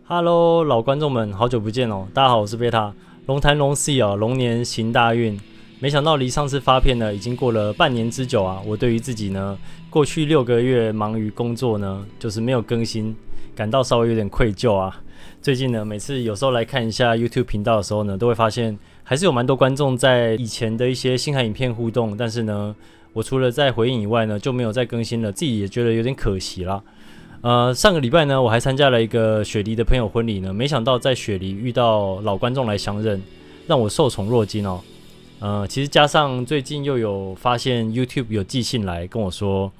Hello，老观众们，好久不见哦！大家好，我是贝塔。龙潭龙 C 哦，龙年行大运。没想到离上次发片呢，已经过了半年之久啊！我对于自己呢，过去6个月忙于工作呢，就是没有更新，感到稍微有点愧疚啊。最近呢，每次有时候来看一下 YouTube 频道的时候呢，都会发现还是有蛮多观众在以前的一些星海影片互动，但是呢，我除了在回应以外呢，就没有再更新了，自己也觉得有点可惜啦。上个礼拜呢，我还参加了一个雪梨的朋友婚礼呢，没想到在雪梨遇到老观众来相认，让我受宠若惊哦。其实加上最近又有发现 YouTube 有寄信来跟我说，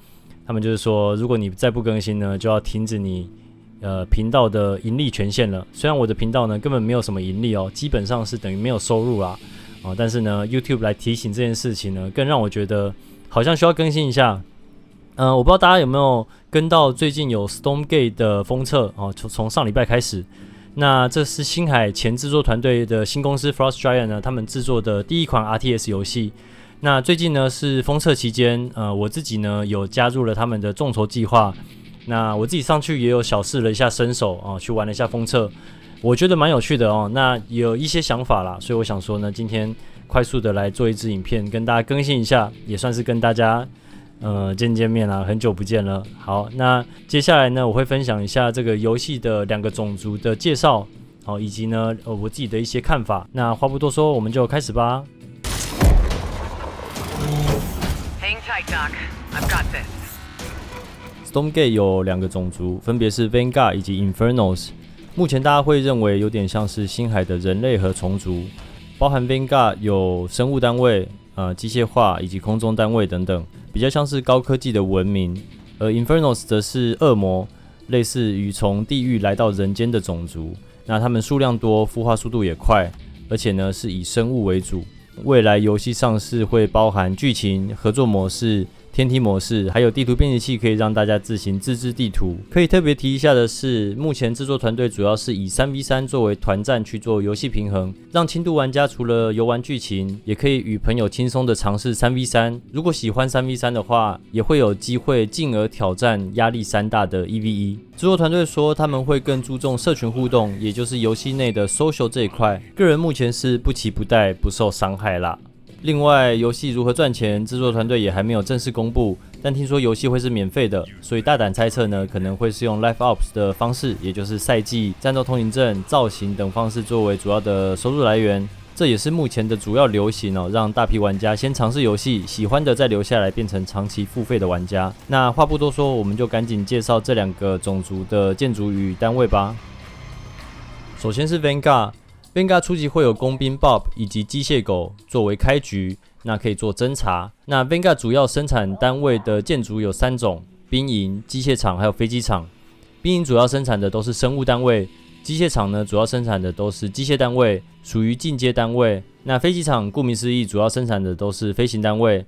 他们就是说，如果你再不更新呢，就要停止你频道的盈利权限了。虽然我的频道呢根本没有什么盈利哦，基本上是等于没有收入啦，但是呢 YouTube 来提醒这件事情呢，更让我觉得好像需要更新一下。我不知道大家有没有跟到最近有 Stormgate 的封测哦，从上礼拜开始。那这是星海前制作团队的新公司 Frost Giant 呢，他们制作的第一款 RTS 游戏。那最近呢是封测期间，我自己呢有加入了他们的众筹计划。那我自己上去也有小试了一下身手哦，去玩了一下封测，我觉得蛮有趣的哦。那有一些想法啦，所以我想说呢，今天快速的来做一支影片，跟大家更新一下，也算是跟大家见面啦，很久不见了。好，那接下来呢，我会分享一下这个游戏的2个种族的介绍，好，以及呢，我自己的一些看法。那话不多说，我们就开始吧。Hang tight, Doc. I've got this. Stormgate 有2个种族，分别是 Vanguard 以及 Infernos。目前大家会认为有点像是星海的人类和虫族，包含 Vanguard 有生物单位、机械化以及空中单位等等。比较像是高科技的文明，而 Infernos 则是恶魔，类似于从地狱来到人间的种族。那他们数量多，孵化速度也快，而且呢是以生物为主。未来游戏上市会包含剧情、合作模式、天梯模式，还有地图编辑器，可以让大家自行自制地图。可以特别提一下的是，目前制作团队主要是以 3v3 作为团战去做游戏平衡，让轻度玩家除了游玩剧情，也可以与朋友轻松的尝试 3v3。如果喜欢 3v3 的话，也会有机会进而挑战压力山大的 1v1。制作团队说他们会更注重社群互动，也就是游戏内的 social 这一块。个人目前是不期不待，不受伤害啦。另外，游戏如何赚钱，制作团队也还没有正式公布，但听说游戏会是免费的，所以大胆猜测呢，可能会是用 Live Ops 的方式，也就是赛季、战斗通行证、造型等方式作为主要的收入来源。这也是目前的主要流行哦，让大批玩家先尝试游戏，喜欢的再留下来变成长期付费的玩家。那话不多说，我们就赶紧介绍这2个种族的建筑与单位吧。首先是 Vanguard。Vanguard 初期会有工兵 Bob 以及机械狗作为开局，那可以做侦查。那 Vanguard 主要生产单位的建筑有3种：兵营、机械厂还有飞机场。兵营主要生产的都是生物单位，机械厂呢主要生产的都是机械单位，属于进阶单位。那飞机场顾名思义，主要生产的都是飞行单位。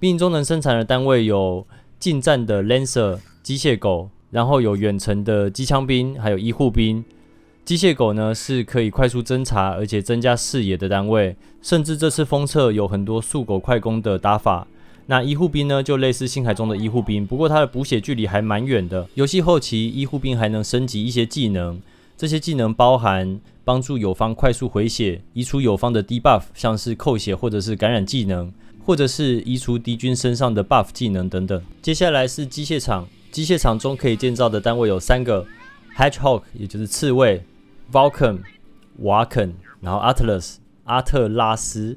兵营中能生产的单位有近战的 Lancer 机械狗，然后有远程的机枪兵，还有医护兵。机械狗呢是可以快速侦查而且增加视野的单位，甚至这次封测有很多速狗快攻的打法。那医护兵呢就类似星海中的医护兵，不过它的补血距离还蛮远的。游戏后期医护兵还能升级一些技能，这些技能包含帮助友方快速回血，移除友方的 debuff， 像是扣血或者是感染技能，或者是移除敌军身上的 buff 技能等等。接下来是机械厂，机械厂中可以建造的单位有3个 Hedgehog 也就是刺猬，Vulcan、瓦肯，然后 Atlas 阿特拉斯，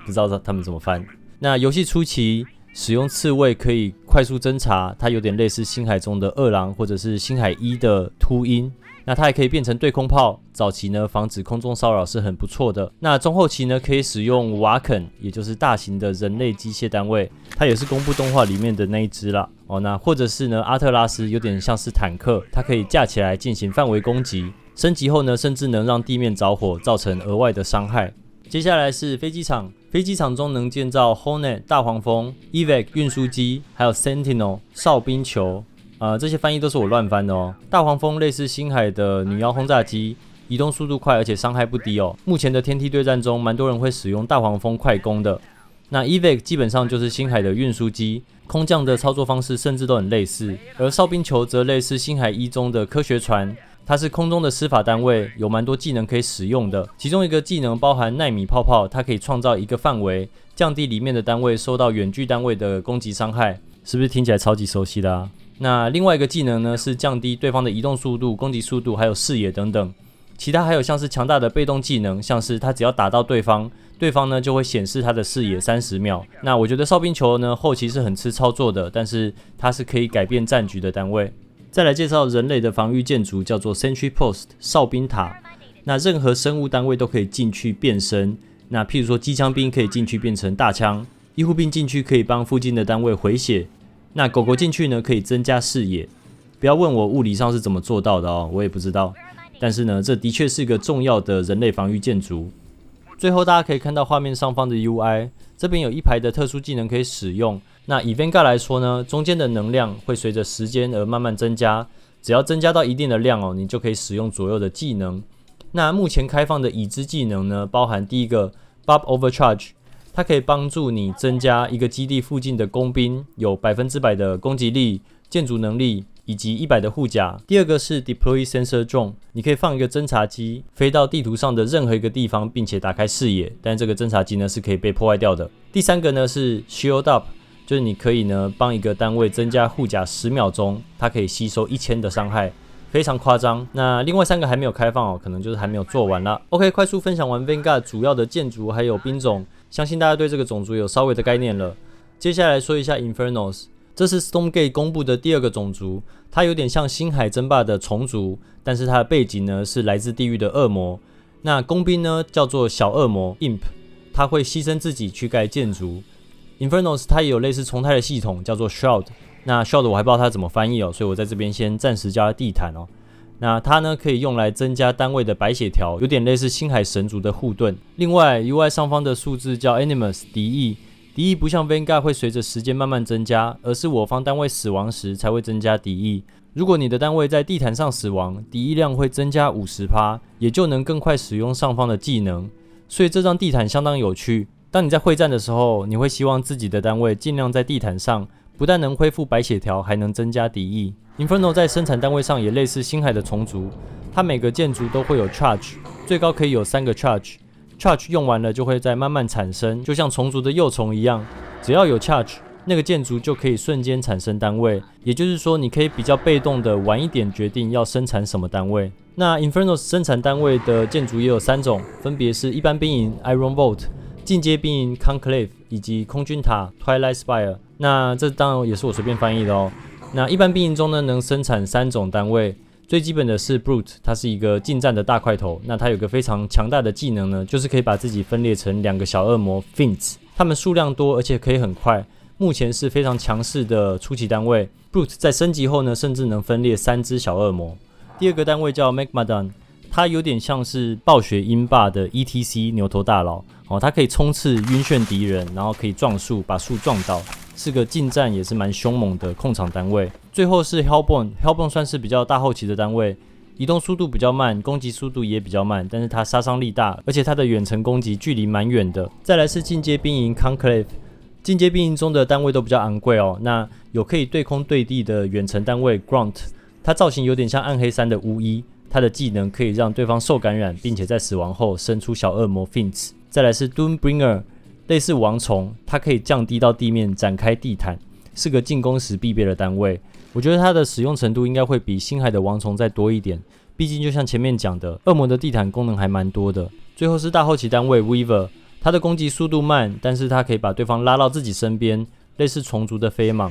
不知道他们怎么翻。那游戏初期使用刺猬可以快速侦查，它有点类似星海中的2郎或者是星海1的秃鹰。那它还可以变成对空炮，早期呢防止空中骚扰是很不错的。那中后期呢可以使用瓦肯，也就是大型的人类机械单位，它也是公布动画里面的那一只啦。那或者是呢阿特拉斯有点像是坦克，它可以架起来进行范围攻击。升级后呢，甚至能让地面着火，造成额外的伤害。接下来是飞机场，飞机场中能建造 Hornet 大黄蜂、Evac 运输机，还有 Sentinel 哨兵球。这些翻译都是我乱翻的哦。大黄蜂类似星海的女妖轰炸机，移动速度快，而且伤害不低哦。目前的天梯对战中，蛮多人会使用大黄蜂快攻的。那 Evac 基本上就是星海的运输机，空降的操作方式甚至都很类似。而哨兵球则类似星海1中的科学船。它是空中的施法单位，有蛮多技能可以使用的。其中一个技能包含奈米泡泡，它可以创造一个范围，降低里面的单位受到远距单位的攻击伤害，是不是听起来超级熟悉的啊？那另外一个技能呢，是降低对方的移动速度、攻击速度，还有视野等等。其他还有像是强大的被动技能，像是他只要打到对方，对方呢就会显示他的视野30秒。那我觉得哨兵球呢后期是很吃操作的，但是它是可以改变战局的单位。再来介绍人类的防御建筑，叫做 Sentry Post 哨兵塔。那任何生物单位都可以进去变身。那譬如说机枪兵可以进去变成大枪，医护兵进去可以帮附近的单位回血。那狗狗进去呢可以增加视野。不要问我物理上是怎么做到的哦，我也不知道。但是呢，这的确是个重要的人类防御建筑。最后大家可以看到画面上方的 UI， 这边有一排的特殊技能可以使用。那以 Vanguard 来说呢，中间的能量会随着时间而慢慢增加，只要增加到一定的量哦，你就可以使用左右的技能。那目前开放的已知技能呢，包含第一个 Bob Overcharge， 它可以帮助你增加一个基地附近的工兵有100%的攻击力、建筑能力以及100的护甲。第二个是 Deploy Sensor Drone， 你可以放一个侦察机飞到地图上的任何一个地方，并且打开视野，但这个侦察机呢是可以被破坏掉的。第三个呢是 Shield Up， 就是你可以呢帮一个单位增加护甲10秒钟，它可以吸收1000的伤害，非常夸张。那另外3个还没有开放哦，可能就是还没有做完啦。OK， 快速分享完 Vanguard 主要的建筑还有兵种，相信大家对这个种族有稍微的概念了。接下来说一下 Infernos。这是 Stormgate 公布的第2个种族，它有点像星海争霸的虫族，但是它的背景呢是来自地狱的恶魔。那工兵呢叫做小恶魔 Imp， 它会牺牲自己去盖建筑。Infernos 它也有类似重胎的系统，叫做 Shroud。那 Shroud 我还不知道它怎么翻译哦，所以我在这边先暂时叫它地毯哦。那它呢可以用来增加单位的白血条，有点类似星海神族的护盾。另外 UI 上方的数字叫 Animus 敌意。敌意不像 Vanguard 会随着时间慢慢增加，而是我方单位死亡时才会增加敌意。如果你的单位在地毯上死亡，敌意量会增加 50%， 也就能更快使用上方的技能。所以这张地毯相当有趣。当你在会战的时候，你会希望自己的单位尽量在地毯上，不但能恢复白血条，还能增加敌意。Inferno 在生产单位上也类似星海的虫族，它每个建筑都会有 charge， 最高可以有3个 charge。Charge 用完了就会再慢慢产生，就像虫族的幼虫一样，只要有 charge， 那个建筑就可以瞬间产生单位。也就是说，你可以比较被动的晚一点决定要生产什么单位。那 Infernos 生产单位的建筑也有3种，分别是一般兵营 Iron Vault、进阶兵营 Conclave 以及空军塔 Twilight Spire。那这当然也是我随便翻译的哦。那一般兵营中呢，能生产3种单位。最基本的是 Brute， 它是一个近战的大块头。那它有个非常强大的技能呢，就是可以把自己分裂成2个小恶魔 Fiends， 它们数量多，而且可以很快。目前是非常强势的初期单位。Brute 在升级后呢，甚至能分裂3只小恶魔。第2个单位叫 Magmadon， 它有点像是暴雪鹰霸的 ETC 牛头大佬哦，它可以冲刺晕眩敌人，然后可以撞树，把树撞倒。是个近战也是蛮凶猛的控场单位。最后是 Hellborn 算是比较大后期的单位，移动速度比较慢，攻击速度也比较慢，但是它杀伤力大，而且它的远程攻击距离蛮远的。再来是进阶兵营 Conclave， 进阶兵营中的单位都比较昂贵哦。那有可以对空对地的远程单位 Grunt， 它造型有点像暗黑3的巫医，它的技能可以让对方受感染，并且在死亡后生出小恶魔 Fiends。再来是 Doombringer，类似王虫，它可以降低到地面展开地毯，是个进攻时必备的单位。我觉得它的使用程度应该会比星海的王虫再多一点，毕竟就像前面讲的，恶魔的地毯功能还蛮多的。最后是大后期单位 Weaver， 它的攻击速度慢，但是它可以把对方拉到自己身边，类似虫族的飞蟒。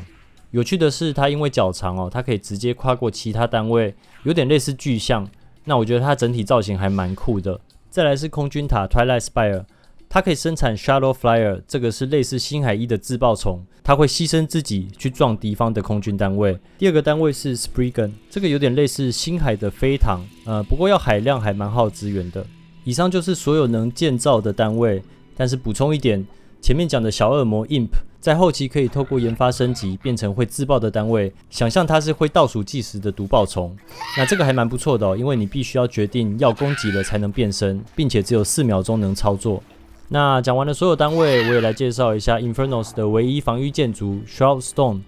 有趣的是，它因为脚长哦，它可以直接跨过其他单位，有点类似巨象。那我觉得它整体造型还蛮酷的。再来是空军塔 Twilight Spire，它可以生产 Shadow Flyer， 这个是类似星海1的自爆虫，它会牺牲自己去撞敌方的空军单位。第2个单位是 Spriggan， 这个有点类似星海的飞膛，不过要海量还蛮耗资源的。以上就是所有能建造的单位，但是补充一点，前面讲的小恶魔 Imp 在后期可以透过研发升级变成会自爆的单位，想象它是会倒数计时的毒爆虫。那这个还蛮不错的哦，因为你必须要决定要攻击了才能变身，并且只有4秒钟能操作。那讲完了所有单位，我也来介绍一下 Infernos 的唯一防御建筑 Shroud Stone。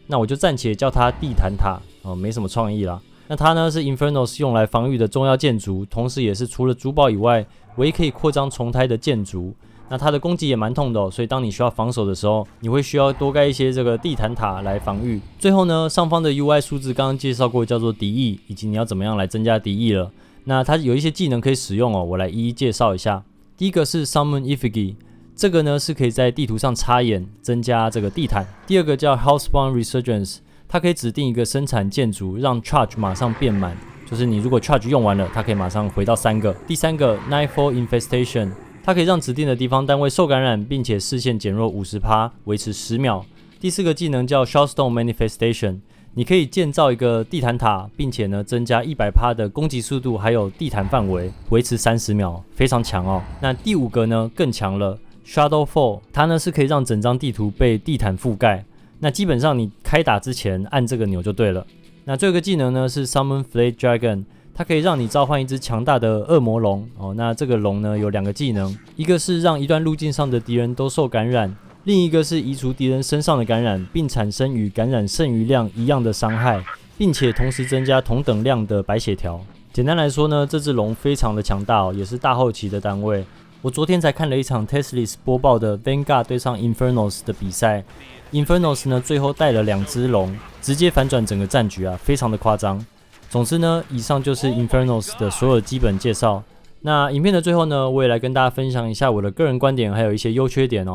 那我就暂且叫它地毯塔哦，没什么创意啦。那它呢是 Infernos 用来防御的重要建筑，同时也是除了主堡以外唯一可以扩张重胎的建筑。那它的攻击也蛮痛的所以当你需要防守的时候，你会需要多盖一些这个地毯塔来防御。最后呢，上方的 UI 数字刚刚介绍过，叫做敌意，以及你要怎么样来增加敌意了。那它有一些技能可以使用我来一一介绍一下。第一个是 Summon Effigy， 这个呢是可以在地图上插眼增加这个地毯。第二个叫 Hellspawn Resurgence， 它可以指定一个生产建筑，让 Charge 马上变满，就是你如果 Charge 用完了，它可以马上回到3个。第三个 Nightfall Infestation， 它可以让指定的地方单位受感染，并且视线减弱 50%， 维持10秒。第四个技能叫 Shotstone Manifestation， 你可以建造一个地毯塔，并且呢增加 100% 的攻击速度，还有地毯范围，维持30秒，非常强那第5个呢更强了 ，Shadowfall， 它呢是可以让整张地图被地毯覆盖。那基本上你开打之前按这个钮就对了。那最后一个技能呢是 Summon Flayed Dragon， 它可以让你召唤一只强大的恶魔龙那这个龙呢有2个技能，一个是让一段路径上的敌人都受感染，另一个是移除敌人身上的感染，并产生与感染剩余量一样的伤害，并且同时增加同等量的白血条。简单来说呢，这只龙非常的强大也是大后期的单位。我昨天才看了一场 Teslis 播报的 Vanguard 对上 Infernos 的比赛。Infernos 呢最后带了2只龙，直接反转整个战局非常的夸张。总之呢，以上就是 Infernos 的所有基本介绍。那影片的最后呢，我也来跟大家分享一下我的个人观点，还有一些优缺点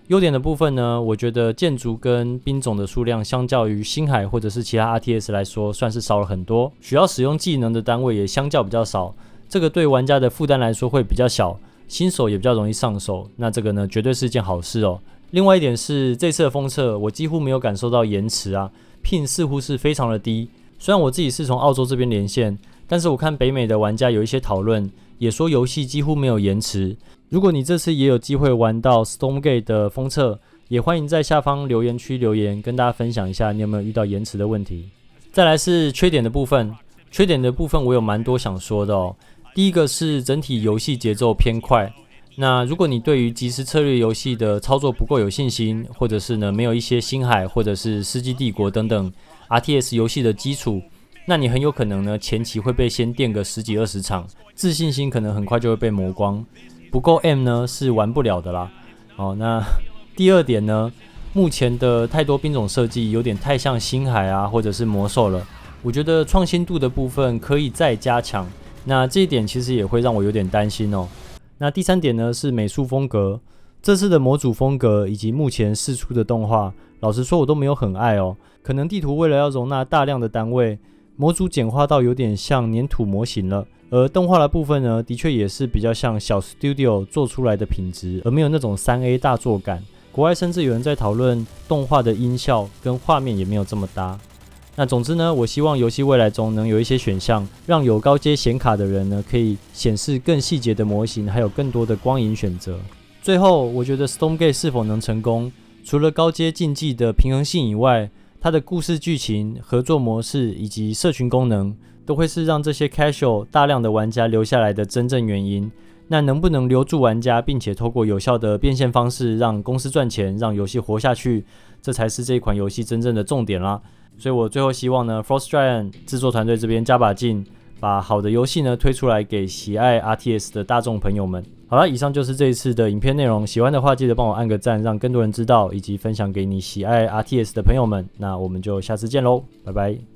优点的部分呢，我觉得建筑跟兵种的数量相较于星海或者是其他 RTS 来说，算是少了很多，需要使用技能的单位也相较比较少，这个对玩家的负担来说会比较小，新手也比较容易上手，那这个呢绝对是一件好事另外一点是这次的封测我几乎没有感受到延迟ping 似乎是非常的低，虽然我自己是从澳洲这边连线，但是我看北美的玩家有一些讨论，也说游戏几乎没有延迟。如果你这次也有机会玩到 Stormgate 的封测，也欢迎在下方留言区留言，跟大家分享一下你有没有遇到延迟的问题。再来是缺点的部分，我有蛮多想说的第一个是整体游戏节奏偏快，那如果你对于即时策略游戏的操作不够有信心，或者是呢没有一些星海或者是世纪帝国等等 RTS 游戏的基础，那你很有可能呢前期会被先电个10几20场，自信心可能很快就会被磨光，不够 M 呢是玩不了的啦。那第二点呢，目前的太多兵种设计有点太像星海或者是魔兽了，我觉得创新度的部分可以再加强，那这一点其实也会让我有点担心那第三点呢是美术风格，这次的模组风格以及目前释出的动画，老实说我都没有很爱可能地图为了要容纳大量的单位，模组简化到有点像粘土模型了，而动画的部分呢，的确也是比较像小 studio 做出来的品质，而没有那种 3A 大作感。国外甚至有人在讨论动画的音效跟画面也没有这么搭。那总之呢，我希望游戏未来中能有一些选项，让有高阶显卡的人呢，可以显示更细节的模型，还有更多的光影选择。最后，我觉得 Stormgate 是否能成功，除了高阶竞技的平衡性以外，它的故事剧情、合作模式以及社群功能，都会是让这些 casual 大量的玩家留下来的真正原因。那能不能留住玩家，并且透过有效的变现方式让公司赚钱，让游戏活下去，这才是这一款游戏真正的重点啦。所以我最后希望呢 Frost Giant 制作团队这边加把劲，把好的游戏呢推出来给喜爱 RTS 的大众朋友们。好了，以上就是这一次的影片内容，喜欢的话记得帮我按个赞，让更多人知道，以及分享给你喜爱 RTS 的朋友们。那我们就下次见咯，拜拜。